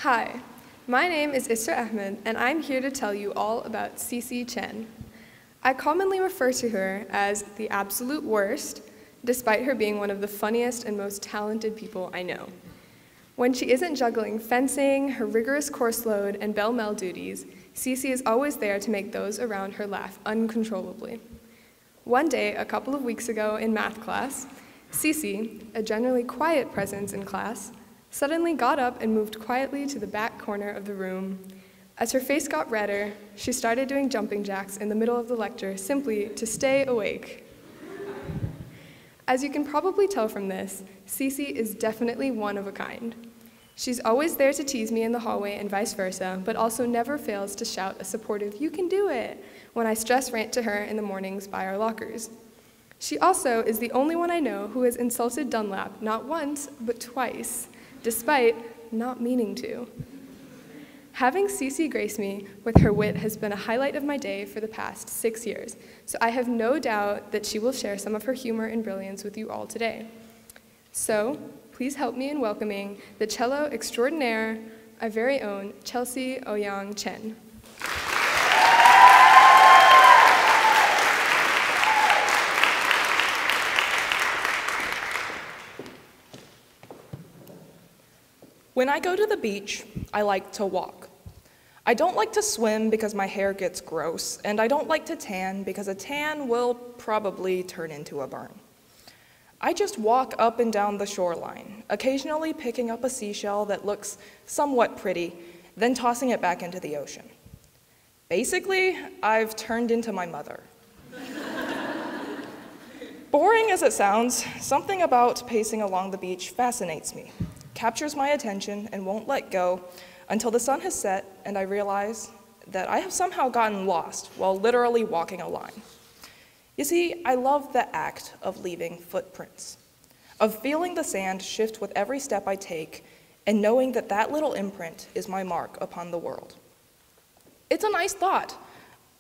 Hi, my name is Isra Ahmed, and I'm here to tell you all about Chen. I commonly refer to her as the absolute worst, despite her being one of the funniest and most talented people I know. When she isn't juggling fencing, her rigorous course load, and bell-mel duties, Cece is always there to make those around her laugh uncontrollably. One day, a couple of weeks ago in math class, Cece, a generally quiet presence in class, suddenly got up and moved quietly to the back corner of the room. As her face got redder, she started doing jumping jacks in the middle of the lecture simply to stay awake. As you can probably tell from this, Cece is definitely one of a kind. She's always there to tease me in the hallway and vice versa, but also never fails to shout a supportive, "You can do it," when I stress rant to her in the mornings by our lockers. She also is the only one I know who has insulted Dunlap not once, but twice, despite not meaning to. Having Cece grace me with her wit has been a highlight of my day for the past 6 years, so I have no doubt that she will share some of her humor and brilliance with you all today. So, please help me in welcoming the cello extraordinaire, our very own Chelsea Ouyang Chen. When I go to the beach, I like to walk. I don't like to swim because my hair gets gross, and I don't like to tan because a tan will probably turn into a burn. I just walk up and down the shoreline, occasionally picking up a seashell that looks somewhat pretty, then tossing it back into the ocean. Basically, I've turned into my mother. Boring as it sounds, something about pacing along the beach fascinates me, captures my attention, and won't let go until the sun has set and I realize that I have somehow gotten lost while literally walking a line. You see, I love the act of leaving footprints, of feeling the sand shift with every step I take and knowing that that little imprint is my mark upon the world. It's a nice thought,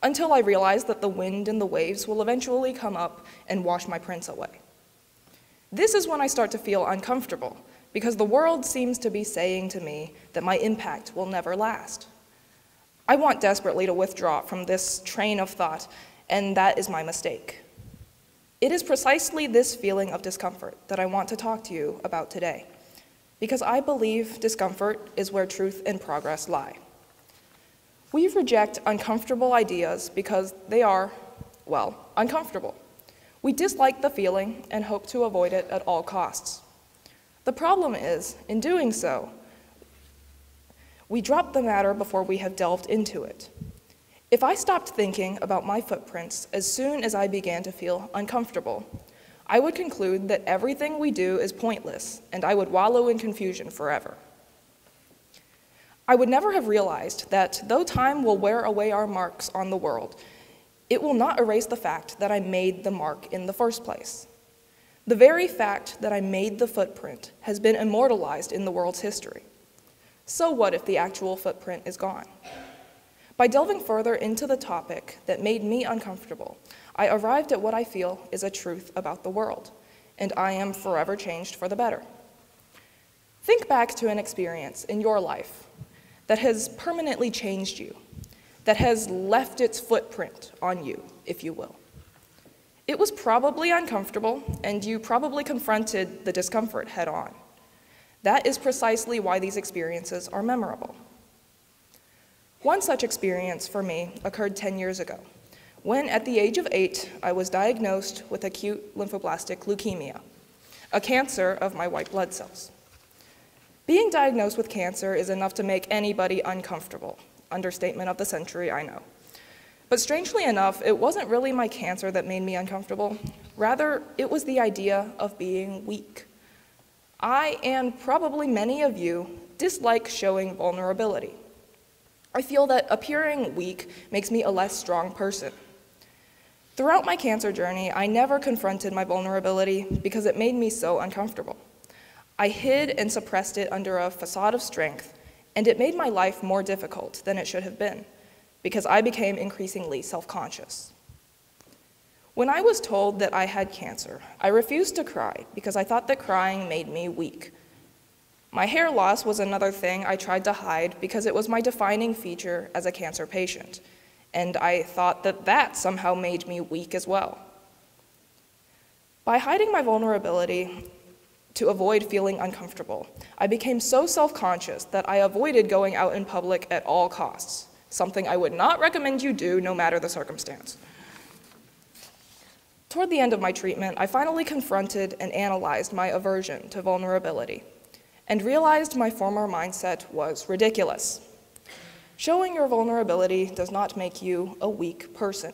until I realize that the wind and the waves will eventually come up and wash my prints away. This is when I start to feel uncomfortable, because the world seems to be saying to me that my impact will never last. I want desperately to withdraw from this train of thought, and that is my mistake. It is precisely this feeling of discomfort that I want to talk to you about today, because I believe discomfort is where truth and progress lie. We reject uncomfortable ideas because they are, well, uncomfortable. We dislike the feeling and hope to avoid it at all costs. The problem is, in doing so, we drop the matter before we have delved into it. If I stopped thinking about my footprints as soon as I began to feel uncomfortable, I would conclude that everything we do is pointless, and I would wallow in confusion forever. I would never have realized that though time will wear away our marks on the world, it will not erase the fact that I made the mark in the first place. The very fact that I made the footprint has been immortalized in the world's history. So what if the actual footprint is gone? By delving further into the topic that made me uncomfortable, I arrived at what I feel is a truth about the world, and I am forever changed for the better. Think back to an experience in your life that has permanently changed you, that has left its footprint on you, if you will. It was probably uncomfortable, and you probably confronted the discomfort head on. That is precisely why these experiences are memorable. One such experience for me occurred 10 years ago, when at the age of 8, I was diagnosed with acute lymphoblastic leukemia, a cancer of my white blood cells. Being diagnosed with cancer is enough to make anybody uncomfortable. Understatement of the century, I know. But strangely enough, it wasn't really my cancer that made me uncomfortable. Rather, it was the idea of being weak. I, and probably many of you, dislike showing vulnerability. I feel that appearing weak makes me a less strong person. Throughout my cancer journey, I never confronted my vulnerability because it made me so uncomfortable. I hid and suppressed it under a facade of strength, and it made my life more difficult than it should have been, because I became increasingly self-conscious. When I was told that I had cancer, I refused to cry because I thought that crying made me weak. My hair loss was another thing I tried to hide because it was my defining feature as a cancer patient, and I thought that that somehow made me weak as well. By hiding my vulnerability to avoid feeling uncomfortable, I became so self-conscious that I avoided going out in public at all costs, something I would not recommend you do no matter the circumstance. Toward the end of my treatment, I finally confronted and analyzed my aversion to vulnerability and realized my former mindset was ridiculous. Showing your vulnerability does not make you a weak person.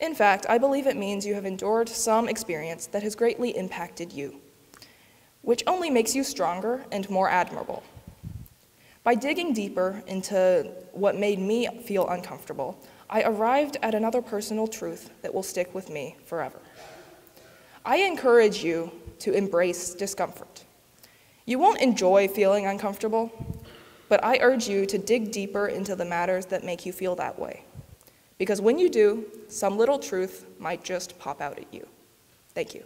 In fact, I believe it means you have endured some experience that has greatly impacted you, which only makes you stronger and more admirable. By digging deeper into what made me feel uncomfortable, I arrived at another personal truth that will stick with me forever. I encourage you to embrace discomfort. You won't enjoy feeling uncomfortable, but I urge you to dig deeper into the matters that make you feel that way. Because when you do, some little truth might just pop out at you. Thank you.